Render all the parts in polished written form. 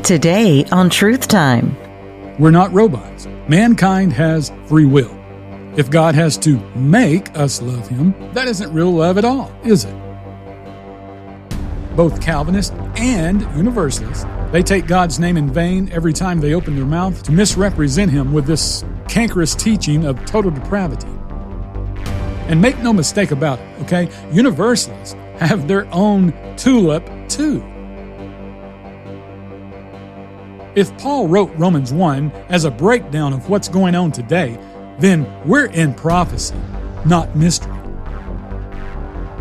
Today on Truth Time. We're not robots. Mankind has free will. If God has to make us love Him, that isn't real love at all, is it? Both Calvinists and Universalists, they take God's name in vain every time they open their mouth to misrepresent Him with this cankerous teaching of total depravity. And make no mistake about it, okay? Universalists have their own TULIP too. If Paul wrote Romans 1 as a breakdown of what's going on today, then we're in prophecy, not mystery.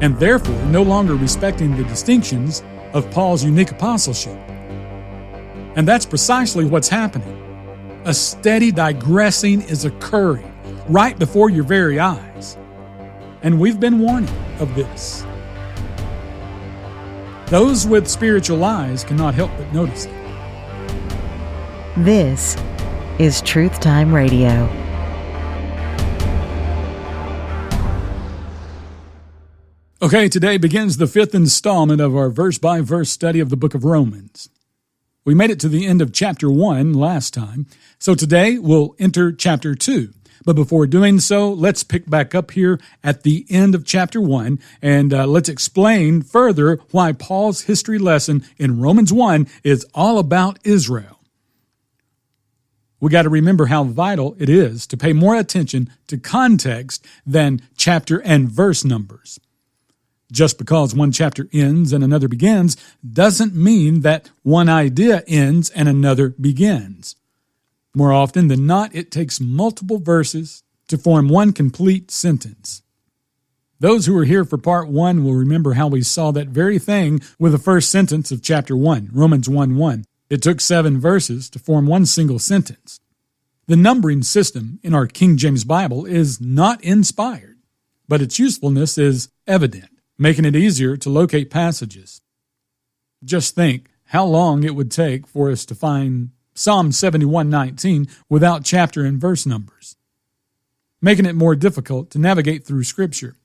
And therefore no longer respecting the distinctions of Paul's unique apostleship. And that's precisely what's happening. A steady digressing is occurring right before your very eyes. And we've been warning of this. Those with spiritual eyes cannot help but notice it. This is Truth Time Radio. Okay, today begins the fifth installment of our verse-by-verse study of the book of Romans. We made it to the end of chapter 1 last time, so today we'll enter chapter 2. But before doing so, let's pick back up here at the end of chapter 1, and let's explain further why Paul's history lesson in Romans 1 is all about Israel. We got to remember how vital it is to pay more attention to context than chapter and verse numbers. Just because one chapter ends and another begins doesn't mean that one idea ends and another begins. More often than not, it takes multiple verses to form one complete sentence. Those who were here for part 1 will remember how we saw that very thing with the first sentence of chapter 1, Romans 1:1. It took 7 verses to form one single sentence. The numbering system in our King James Bible is not inspired, but its usefulness is evident, making it easier to locate passages. Just think how long it would take for us to find Psalm 71:19 without chapter and verse numbers, making it more difficult to navigate through Scripture.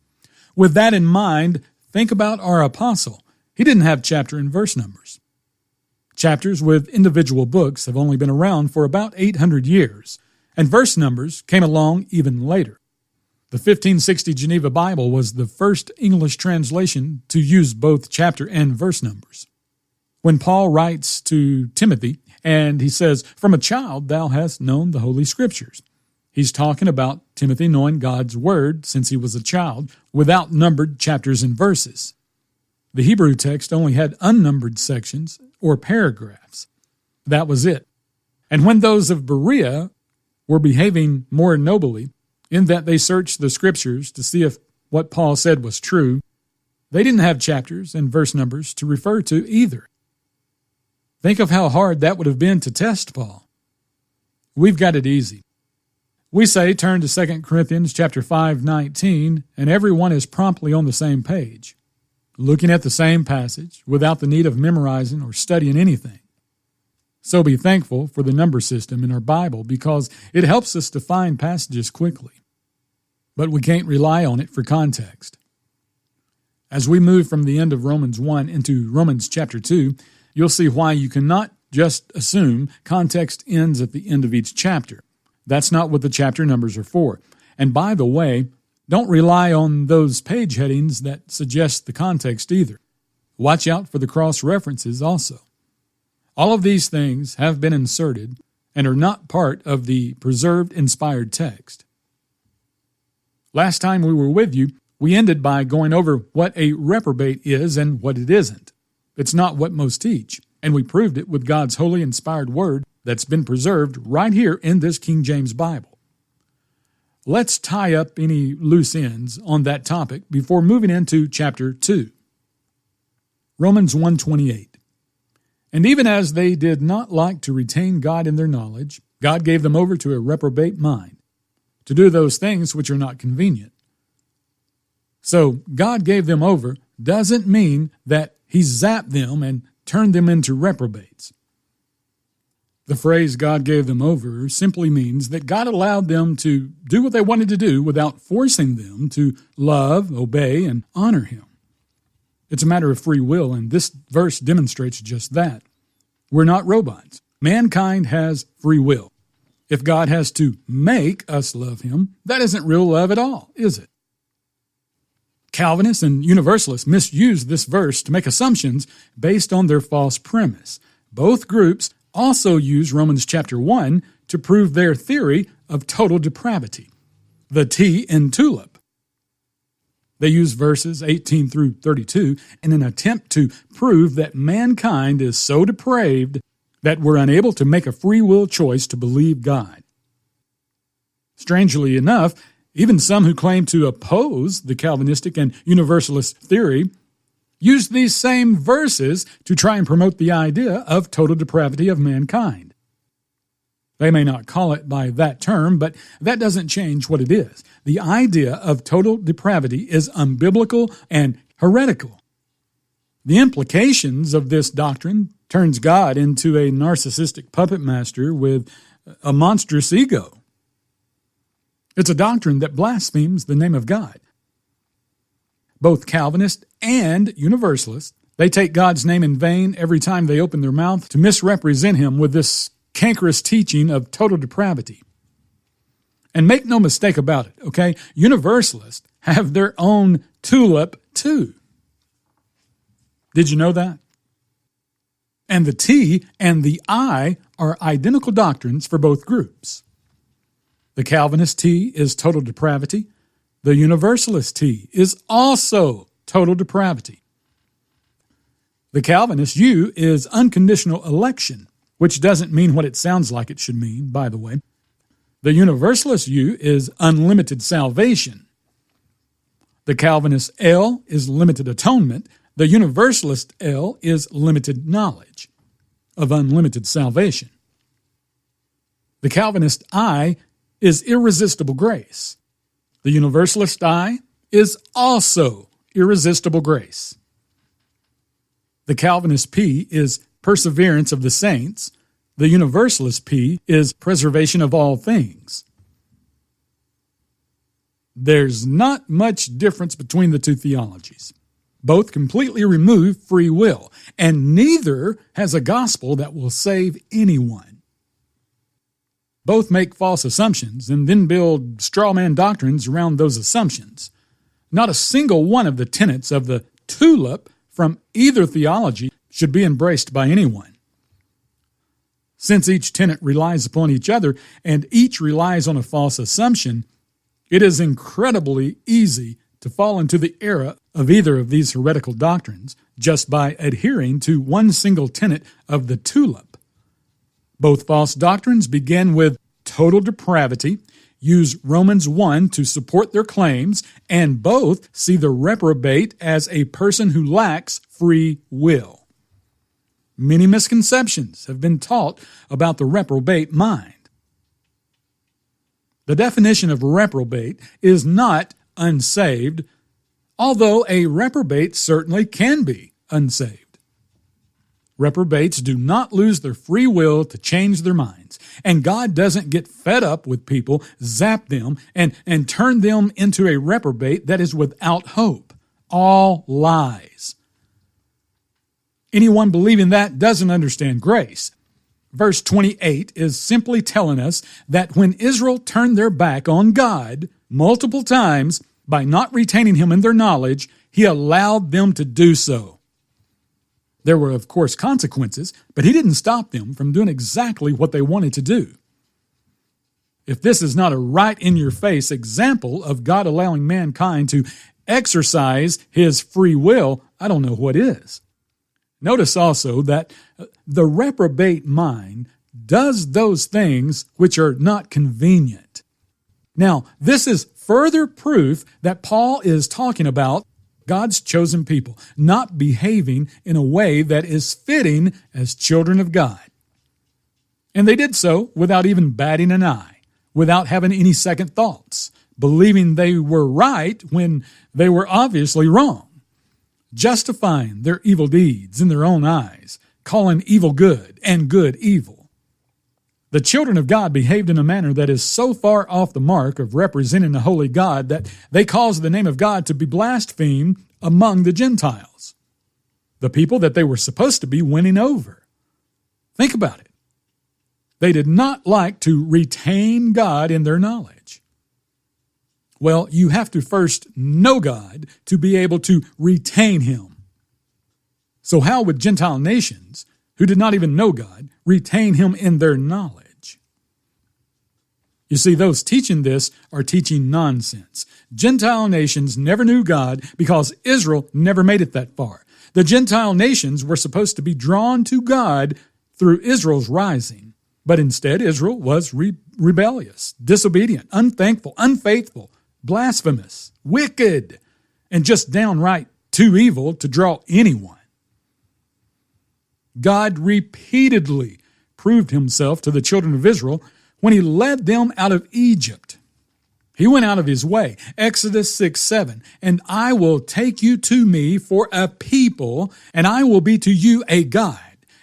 With that in mind, think about our apostle. He didn't have chapter and verse numbers. Chapters with individual books have only been around for about 800 years, and verse numbers came along even later. The 1560 Geneva Bible was the first English translation to use both chapter and verse numbers. When Paul writes to Timothy, and he says, "From a child thou hast known the Holy Scriptures," he's talking about Timothy knowing God's Word since he was a child, without numbered chapters and verses. The Hebrew text only had unnumbered sections or paragraphs. That was it. And when those of Berea were behaving more nobly, in that they searched the Scriptures to see if what Paul said was true, they didn't have chapters and verse numbers to refer to either. Think of how hard that would have been to test Paul. We've got it easy. We say turn to 2 Corinthians chapter 5:19, and everyone is promptly on the same page, looking at the same passage without the need of memorizing or studying anything. So be thankful for the number system in our Bible because it helps us to find passages quickly. But we can't rely on it for context. As we move from the end of Romans 1 into Romans chapter 2, you'll see why you cannot just assume context ends at the end of each chapter. That's not what the chapter numbers are for. And by the way, don't rely on those page headings that suggest the context either. Watch out for the cross-references also. All of these things have been inserted and are not part of the preserved, inspired text. Last time we were with you, we ended by going over what a reprobate is and what it isn't. It's not what most teach, and we proved it with God's holy, inspired word that's been preserved right here in this King James Bible. Let's tie up any loose ends on that topic before moving into chapter 2. Romans 1:28. And even as they did not like to retain God in their knowledge, God gave them over to a reprobate mind, to do those things which are not convenient. So God gave them over doesn't mean that He zapped them and turned them into reprobates. The phrase God gave them over simply means that God allowed them to do what they wanted to do without forcing them to love, obey, and honor Him. It's a matter of free will, and this verse demonstrates just that. We're not robots. Mankind has free will. If God has to make us love him, that isn't real love at all, is it? Calvinists and Universalists misuse this verse to make assumptions based on their false premise. Both groups also use Romans chapter 1 to prove their theory of total depravity, the T in TULIP. They use verses 18 through 32 in an attempt to prove that mankind is so depraved that we're unable to make a free will choice to believe God. Strangely enough, even some who claim to oppose the Calvinistic and Universalist theory use these same verses to try and promote the idea of total depravity of mankind. They may not call it by that term, but that doesn't change what it is. The idea of total depravity is unbiblical and heretical. The implications of this doctrine turns God into a narcissistic puppet master with a monstrous ego. It's a doctrine that blasphemes the name of God. Both Calvinists and Universalists, they take God's name in vain every time they open their mouth to misrepresent him with this cankerous teaching of total depravity. And make no mistake about it, okay? Universalists have their own TULIP too. Did you know that? And the T and the I are identical doctrines for both groups. The Calvinist T is total depravity. The Universalist T is also total depravity. The Calvinist U is unconditional election, which doesn't mean what it sounds like it should mean, by the way. The Universalist U is unlimited salvation. The Calvinist L is limited atonement. The Universalist L is limited knowledge of unlimited salvation. The Calvinist I is irresistible grace. The Universalist I is also irresistible grace. The Calvinist P is perseverance of the saints. The Universalist P is preservation of all things. There's not much difference between the two theologies. Both completely remove free will, and neither has a gospel that will save anyone. Both make false assumptions and then build straw man doctrines around those assumptions. Not a single one of the tenets of the TULIP from either theology should be embraced by anyone. Since each tenet relies upon each other and each relies on a false assumption, it is incredibly easy to fall into the error of either of these heretical doctrines just by adhering to one single tenet of the TULIP. Both false doctrines begin with total depravity, use Romans 1 to support their claims, and both see the reprobate as a person who lacks free will. Many misconceptions have been taught about the reprobate mind. The definition of reprobate is not unsaved, although a reprobate certainly can be unsaved. Reprobates do not lose their free will to change their minds, and God doesn't get fed up with people, zap them, and turn them into a reprobate that is without hope. All lies. Anyone believing that doesn't understand grace. Verse 28 is simply telling us that when Israel turned their back on God multiple times by not retaining him in their knowledge, he allowed them to do so. There were, of course, consequences, but he didn't stop them from doing exactly what they wanted to do. If this is not a right-in-your-face example of God allowing mankind to exercise his free will, I don't know what is. Notice also that the reprobate mind does those things which are not convenient. Now, this is further proof that Paul is talking about God's chosen people not behaving in a way that is fitting as children of God. And they did so without even batting an eye, without having any second thoughts, believing they were right when they were obviously wrong, justifying their evil deeds in their own eyes, calling evil good and good evil. The children of God behaved in a manner that is so far off the mark of representing a holy God that they caused the name of God to be blasphemed among the Gentiles, the people that they were supposed to be winning over. Think about it. They did not like to retain God in their knowledge. Well, you have to first know God to be able to retain Him. So how would Gentile nations, who did not even know God, retain Him in their knowledge? You see, those teaching this are teaching nonsense. Gentile nations never knew God because Israel never made it that far. The Gentile nations were supposed to be drawn to God through Israel's rising, but instead Israel was rebellious, disobedient, unthankful, unfaithful, blasphemous, wicked, and just downright too evil to draw anyone. God repeatedly proved Himself to the children of Israel when He led them out of Egypt. He went out of His way. Exodus 6:7, "And I will take you to me for a people, and I will be to you a God.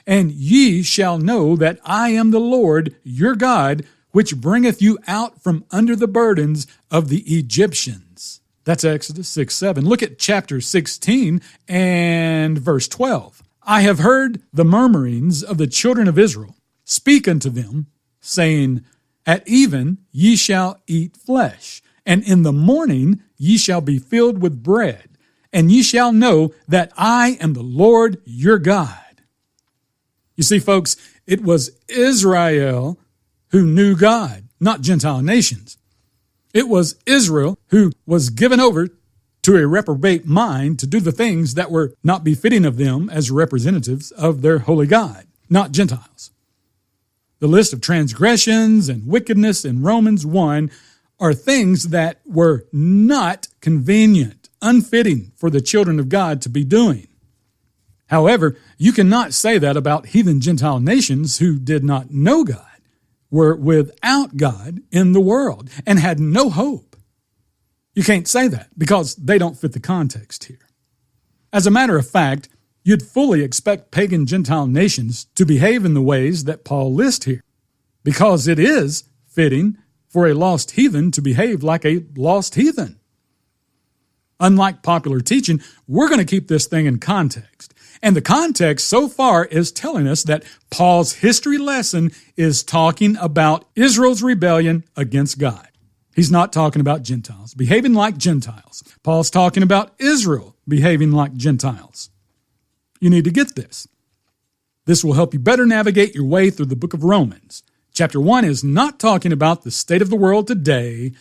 And ye shall know that I am the Lord your God, which bringeth you out from under the burdens of the Egyptians." That's Exodus 6:7. Look at chapter 16 and verse 12. "I have heard the murmurings of the children of Israel. Speak unto them, saying, At even ye shall eat flesh, and in the morning ye shall be filled with bread, and ye shall know that I am the Lord your God." You see, folks, it was Israel who knew God, not Gentile nations. It was Israel who was given over to a reprobate mind to do the things that were not befitting of them as representatives of their holy God, not Gentiles. The list of transgressions and wickedness in Romans 1 are things that were not convenient, unfitting for the children of God to be doing. However, you cannot say that about heathen Gentile nations who did not know God, were without God in the world, and had no hope. You can't say that because they don't fit the context here. As a matter of fact, you'd fully expect pagan Gentile nations to behave in the ways that Paul lists here, because it is fitting for a lost heathen to behave like a lost heathen. Unlike popular teaching, we're going to keep this thing in context. And the context so far is telling us that Paul's history lesson is talking about Israel's rebellion against God. He's not talking about Gentiles behaving like Gentiles. Paul's talking about Israel behaving like Gentiles. You need to get this. This will help you better navigate your way through the book of Romans. Chapter 1 is not talking about the state of the world today.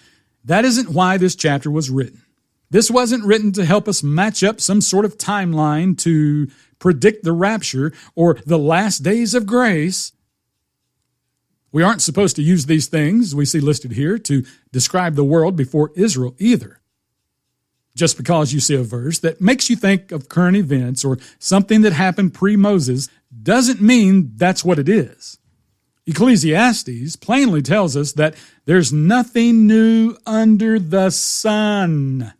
That isn't why this chapter was written. This wasn't written to help us match up some sort of timeline to predict the rapture or the last days of grace. We aren't supposed to use these things we see listed here to describe the world before Israel either. Just because you see a verse that makes you think of current events or something that happened pre-Moses doesn't mean that's what it is. Ecclesiastes plainly tells us that there's nothing new under the sun.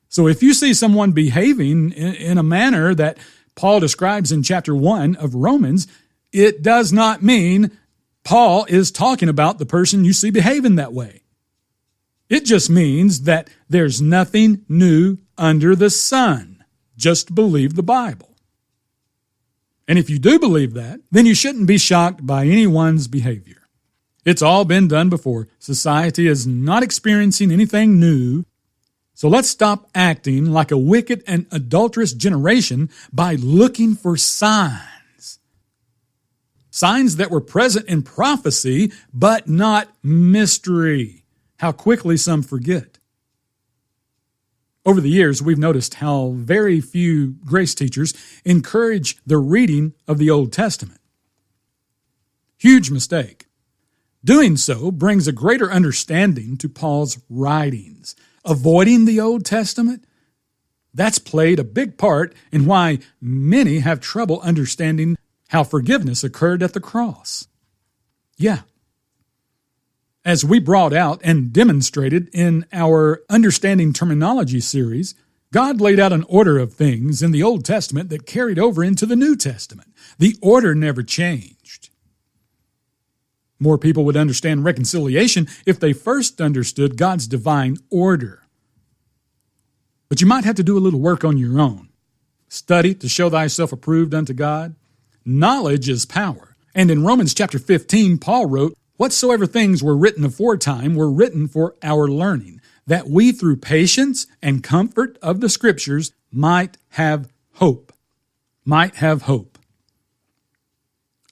So if you see someone behaving in a manner that Paul describes in chapter 1 of Romans, it does not mean Paul is talking about the person you see behaving that way. It just means that there's nothing new under the sun. Just believe the Bible. And if you do believe that, then you shouldn't be shocked by anyone's behavior. It's all been done before. Society is not experiencing anything new. So let's stop acting like a wicked and adulterous generation by looking for signs. Signs that were present in prophecy, but not mystery. How quickly some forget. Over the years, we've noticed how very few grace teachers encourage the reading of the Old Testament. Huge mistake. Doing so brings a greater understanding to Paul's writings. Avoiding the Old Testament, that's played a big part in why many have trouble understanding how forgiveness occurred at the cross. Yeah. As we brought out and demonstrated in our Understanding Terminology series, God laid out an order of things in the Old Testament that carried over into the New Testament. The order never changed. More people would understand reconciliation if they first understood God's divine order. But you might have to do a little work on your own. Study to show thyself approved unto God. Knowledge is power, And in Romans chapter 15, Paul wrote, "Whatsoever things were written aforetime were written for our learning, that we through patience and comfort of the Scriptures might have hope." Might have hope.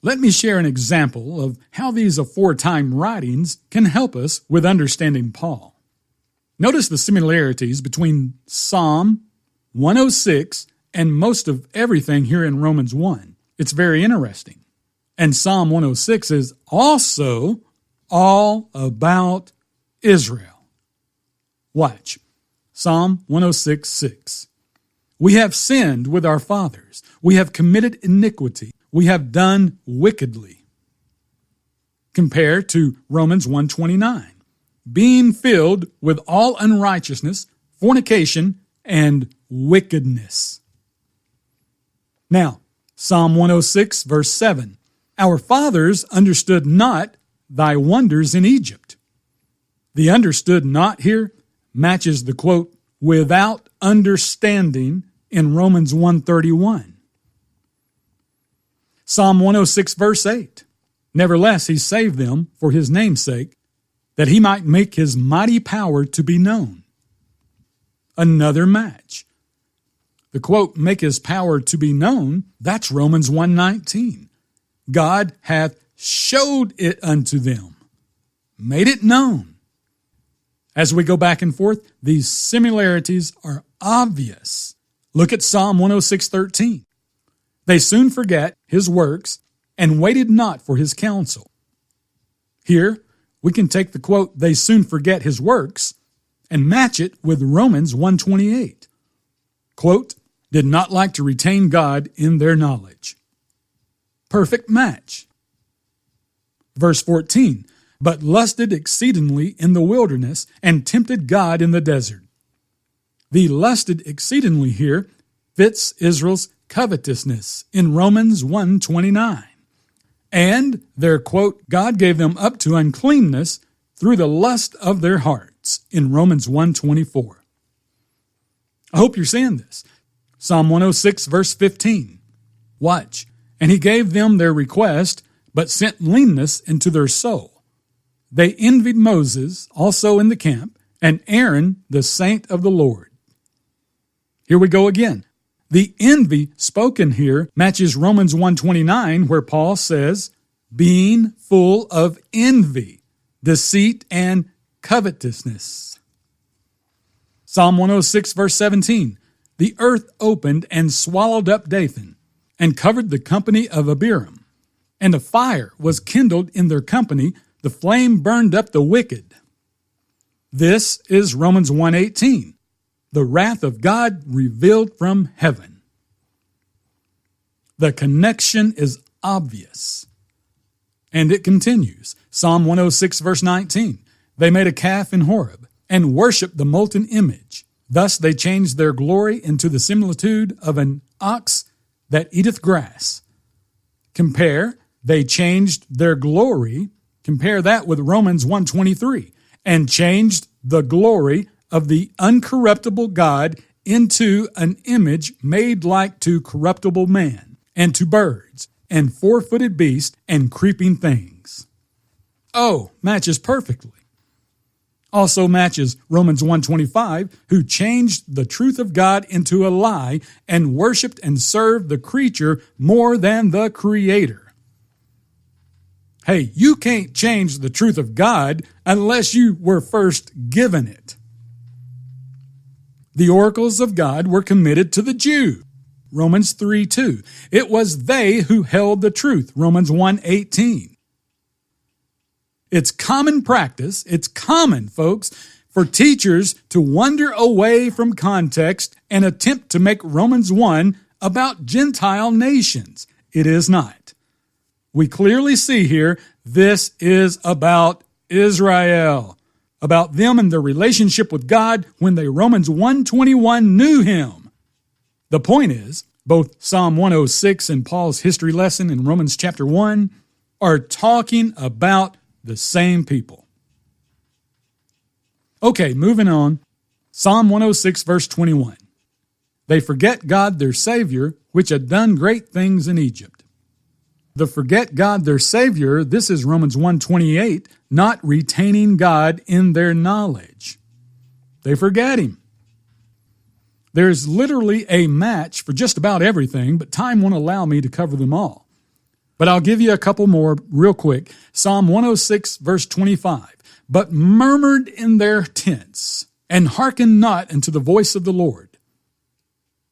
Let me share an example of how these aforetime writings can help us with understanding Paul. Notice the similarities between Psalm 106 and most of everything here in Romans 1. It's very interesting. And Psalm 106 is also all about Israel. Watch. Psalm 106:6. "We have sinned with our fathers. We have committed iniquity. We have done wickedly." Compare to Romans 1:29. "Being filled with all unrighteousness, fornication, and wickedness." Now, Psalm 106, verse 7. "Our fathers understood not thy wonders in Egypt." The "understood not" here matches the quote, "without understanding" in Romans 1:31. Psalm 106, verse 8. "Nevertheless he saved them for his name's sake, that he might make his mighty power to be known." Another match. The quote, "make his power to be known," that's Romans 1:19. "God hath showed it unto them," made it known. As we go back and forth, these similarities are obvious. Look at Psalm 106:13. "They soon forget his works and waited not for his counsel." Here, we can take the quote, "they soon forget his works," and match it with Romans 1:28. Quote, "did not like to retain God in their knowledge." Perfect match. Verse 14, "but lusted exceedingly in the wilderness, and tempted God in the desert." The "lusted exceedingly" here fits Israel's covetousness in Romans 1:29. And their quote, "God gave them up to uncleanness through the lust of their hearts" in Romans 1:24. I hope you're seeing this. Psalm 106, verse 15. Watch. "And he gave them their request, but sent leanness into their soul. They envied Moses also in the camp, and Aaron the saint of the Lord." Here we go again. The envy spoken here matches Romans 1:29, where Paul says, "being full of envy, deceit, and covetousness." Psalm 106, verse 17. "The earth opened and swallowed up Dathan, and covered the company of Abiram. And a fire was kindled in their company, the flame burned up the wicked." This is Romans 1:18. The wrath of God revealed from heaven. The connection is obvious. And it continues. Psalm 106, verse 19. "They made a calf in Horeb, and worshipped the molten image. Thus they changed their glory into the similitude of an ox that eateth grass." Compare, "they changed their glory." Compare that with Romans 1:23. "And changed the glory of the uncorruptible God into an image made like to corruptible man, and to birds, and four-footed beasts, and creeping things." Oh, matches perfectly. Also matches Romans 1:25, "who changed the truth of God into a lie, and worshipped and served the creature more than the Creator." Hey, you can't change the truth of God unless you were first given it. The oracles of God were committed to the Jew, Romans 3:2. It was they who held the truth, Romans 1:18. It's common practice, it's common, folks, for teachers to wander away from context and attempt to make Romans 1 about Gentile nations. It is not. We clearly see here, this is about Israel, about them and their relationship with God when they, Romans 1:21, knew him. The point is, both Psalm 106 and Paul's history lesson in Romans chapter 1 are talking about the same people. Okay, moving on. Psalm 106, verse 21. "They forget God their Savior, which had done great things in Egypt." The forget God their Savior, this is Romans 1:28, not retaining God in their knowledge. They forget Him. There's literally a match for just about everything, but time won't allow me to cover them all. But I'll give you a couple more real quick. Psalm 106, verse 25. But murmured in their tents, and hearkened not unto the voice of the Lord.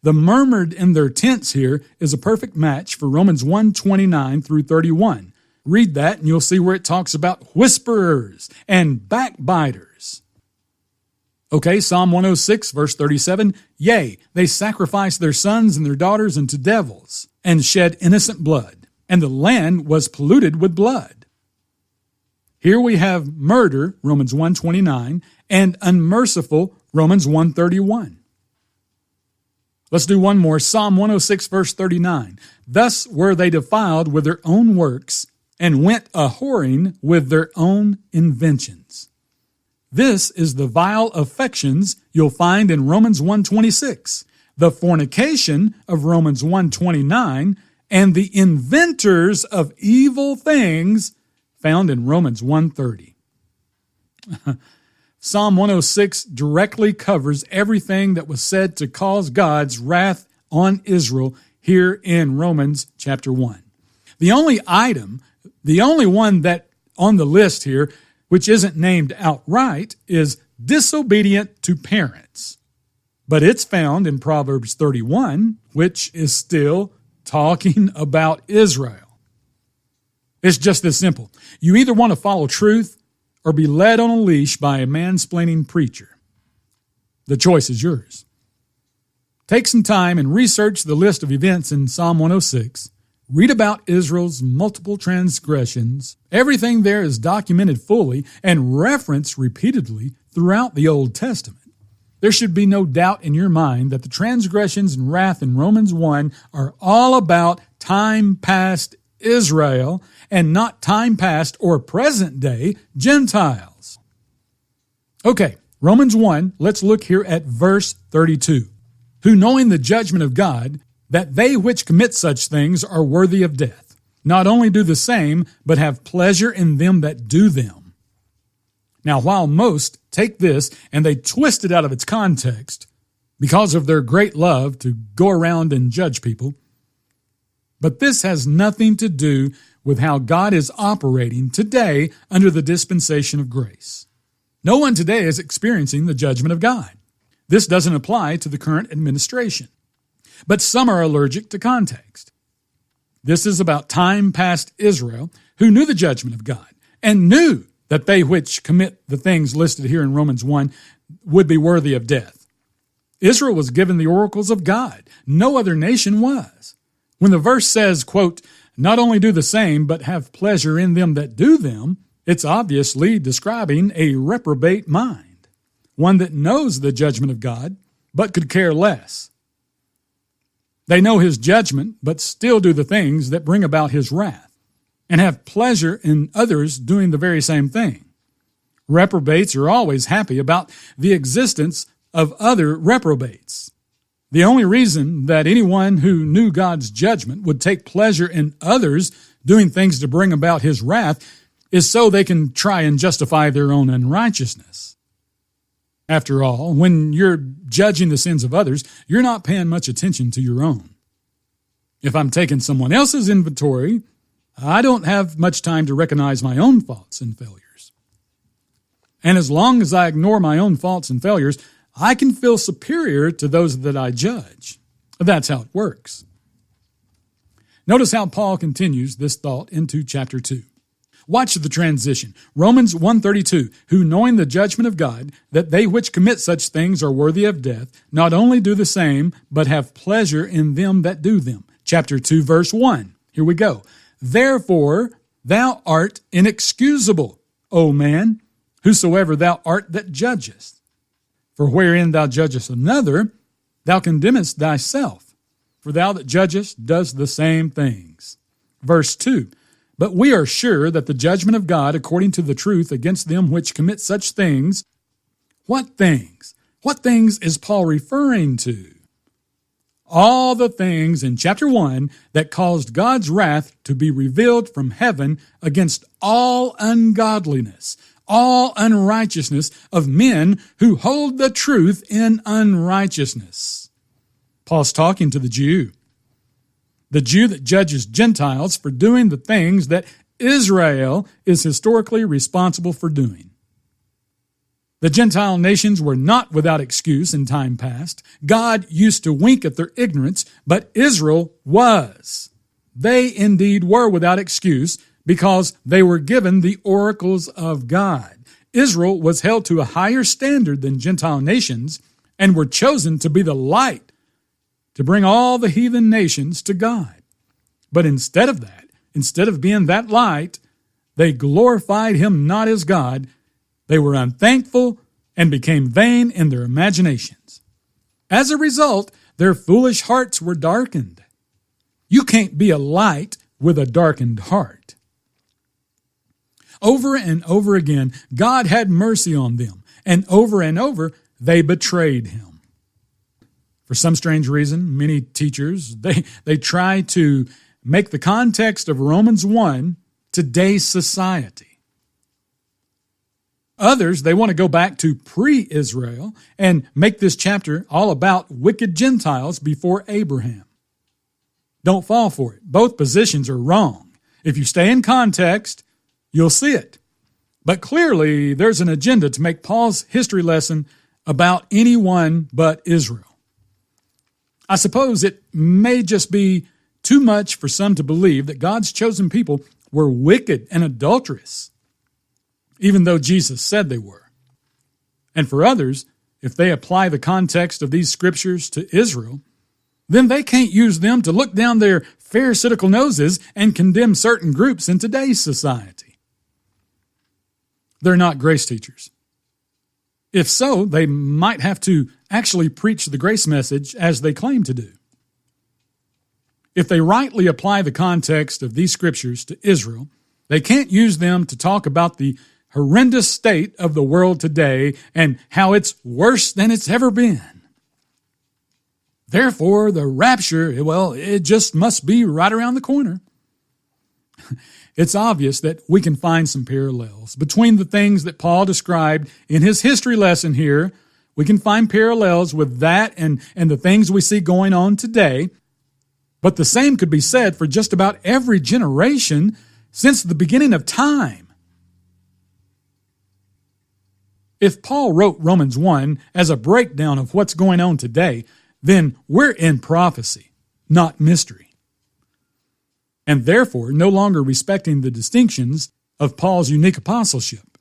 The murmured in their tents here is a perfect match for Romans 1:29 through 31. Read that and you'll see where it talks about whisperers and backbiters. Okay, Psalm 106, verse 37, Yea, they sacrificed their sons and their daughters unto devils, and shed innocent blood, and the land was polluted with blood. Here we have murder, Romans 1:29, and unmerciful, Romans 1:31. Let's do one more, Psalm 106, verse 39. Thus were they defiled with their own works, and went a-whoring with their own inventions. This is the vile affections you'll find in Romans 1:26, the fornication of Romans 1:29, and the inventors of evil things found in Romans 1:30. Psalm 106 directly covers everything that was said to cause God's wrath on Israel here in Romans chapter 1. The only one that on the list here which isn't named outright, is disobedient to parents. But it's found in Proverbs 31, which is still talking about Israel. It's just this simple. You either want to follow truth or be led on a leash by a mansplaining preacher. The choice is yours. Take some time and research the list of events in Psalm 106. Read about Israel's multiple transgressions. Everything there is documented fully and referenced repeatedly throughout the Old Testament. There should be no doubt in your mind that the transgressions and wrath in Romans 1 are all about time past Israel and not time past or present day Gentiles. Okay, Romans 1, let's look here at verse 32. Who knowing the judgment of God, that they which commit such things are worthy of death, not only do the same, but have pleasure in them that do them. Now, while most take this and they twist it out of its context because of their great love to go around and judge people, but this has nothing to do with how God is operating today under the dispensation of grace. No one today is experiencing the judgment of God. This doesn't apply to the current administration. But some are allergic to context. This is about time past Israel, who knew the judgment of God and knew that they which commit the things listed here in Romans 1 would be worthy of death. Israel was given the oracles of God. No other nation was. When the verse says, quote, not only do the same, but have pleasure in them that do them, it's obviously describing a reprobate mind, one that knows the judgment of God, but could care less. They know His judgment, but still do the things that bring about His wrath, and have pleasure in others doing the very same thing. Reprobates are always happy about the existence of other reprobates. The only reason that anyone who knew God's judgment would take pleasure in others doing things to bring about His wrath is so they can try and justify their own unrighteousness. After all, when you're judging the sins of others, you're not paying much attention to your own. If I'm taking someone else's inventory, I don't have much time to recognize my own faults and failures. And as long as I ignore my own faults and failures, I can feel superior to those that I judge. That's how it works. Notice how Paul continues this thought into chapter 2. Watch the transition. Romans 1:32, who knowing the judgment of God, that they which commit such things are worthy of death, not only do the same, but have pleasure in them that do them. Chapter 2, verse 1. Here we go. Therefore, thou art inexcusable, O man, whosoever thou art that judgest. For wherein thou judgest another, thou condemnest thyself. For thou that judgest does the same things. Verse 2. But we are sure that the judgment of God according to the truth against them which commit such things. What things? What things is Paul referring to? all the things in chapter 1 that caused God's wrath to be revealed from heaven against all ungodliness, all unrighteousness of men who hold the truth in unrighteousness. Paul's talking to the Jew that judges Gentiles for doing the things that Israel is historically responsible for doing. The Gentile nations were not without excuse in time past. God used to wink at their ignorance, but Israel was. They indeed were without excuse because they were given the oracles of God. Israel was held to a higher standard than Gentile nations and were chosen to be the light to bring all the heathen nations to God. But instead of that, instead of being that light, they glorified him not as God. They were unthankful and became vain in their imaginations. As a result, their foolish hearts were darkened. You can't be a light with a darkened heart. Over and over again, God had mercy on them, and over, they betrayed him. For some strange reason, many teachers, they try to make the context of Romans 1 today's society. Others, they want to go back to pre-Israel and make this chapter all about wicked Gentiles before Abraham. Don't fall for it. Both positions are wrong. If you stay in context, you'll see it. But clearly, there's an agenda to make Paul's history lesson about anyone but Israel. I suppose it may just be too much for some to believe that God's chosen people were wicked and adulterous, even though Jesus said they were. And for others, if they apply the context of these scriptures to Israel, then they can't use them to look down their pharisaical noses and condemn certain groups in today's society. They're not grace teachers. If so, they might have to actually preach the grace message as they claim to do. If they rightly apply the context of these scriptures to Israel, they can't use them to talk about the horrendous state of the world today and how it's worse than it's ever been. Therefore, the rapture, well, it just must be right around the corner. It's obvious that we can find some parallels between the things that Paul described in his history lesson here. We can find parallels with that and the things we see going on today. But the same could be said for just about every generation since the beginning of time. If Paul wrote Romans 1 as a breakdown of what's going on today, then we're in prophecy, not mystery. And therefore no longer respecting the distinctions of Paul's unique apostleship.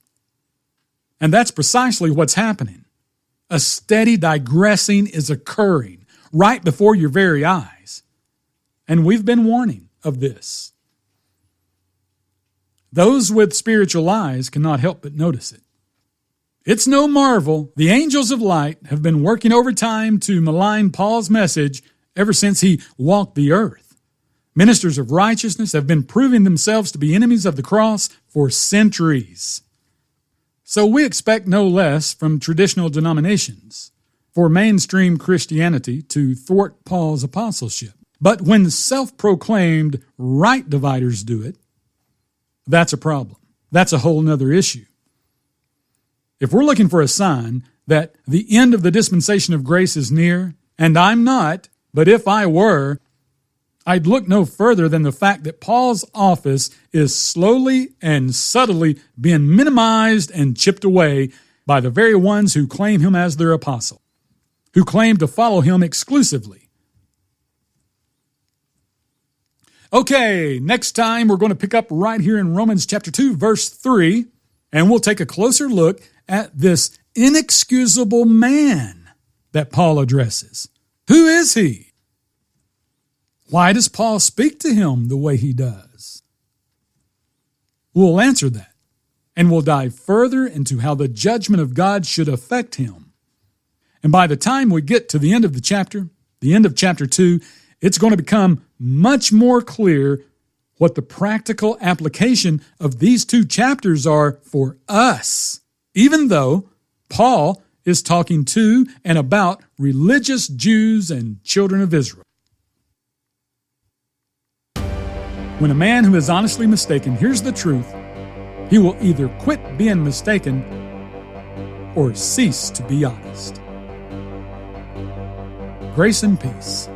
And that's precisely what's happening. A steady digressing is occurring right before your very eyes. And we've been warning of this. Those with spiritual eyes cannot help but notice it. It's no marvel the angels of light have been working overtime to malign Paul's message ever since he walked the earth. Ministers of righteousness have been proving themselves to be enemies of the cross for centuries. So we expect no less from traditional denominations for mainstream Christianity to thwart Paul's apostleship. But when self-proclaimed right dividers do it, that's a problem. That's a whole nother issue. If we're looking for a sign that the end of the dispensation of grace is near, and I'm not, but if I were, I'd look no further than the fact that Paul's office is slowly and subtly being minimized and chipped away by the very ones who claim him as their apostle, who claim to follow him exclusively. Okay, next time we're going to pick up right here in Romans chapter 2, verse 3, and we'll take a closer look at this inexcusable man that Paul addresses. Who is he? Why does Paul speak to him the way he does? We'll answer that, and we'll dive further into how the judgment of God should affect him. And by the time we get to the end of the chapter, the end of chapter 2, it's going to become much more clear what the practical application of these two chapters are for us, even though Paul is talking to and about religious Jews and children of Israel. When a man who is honestly mistaken hears the truth, he will either quit being mistaken or cease to be honest. Grace and peace.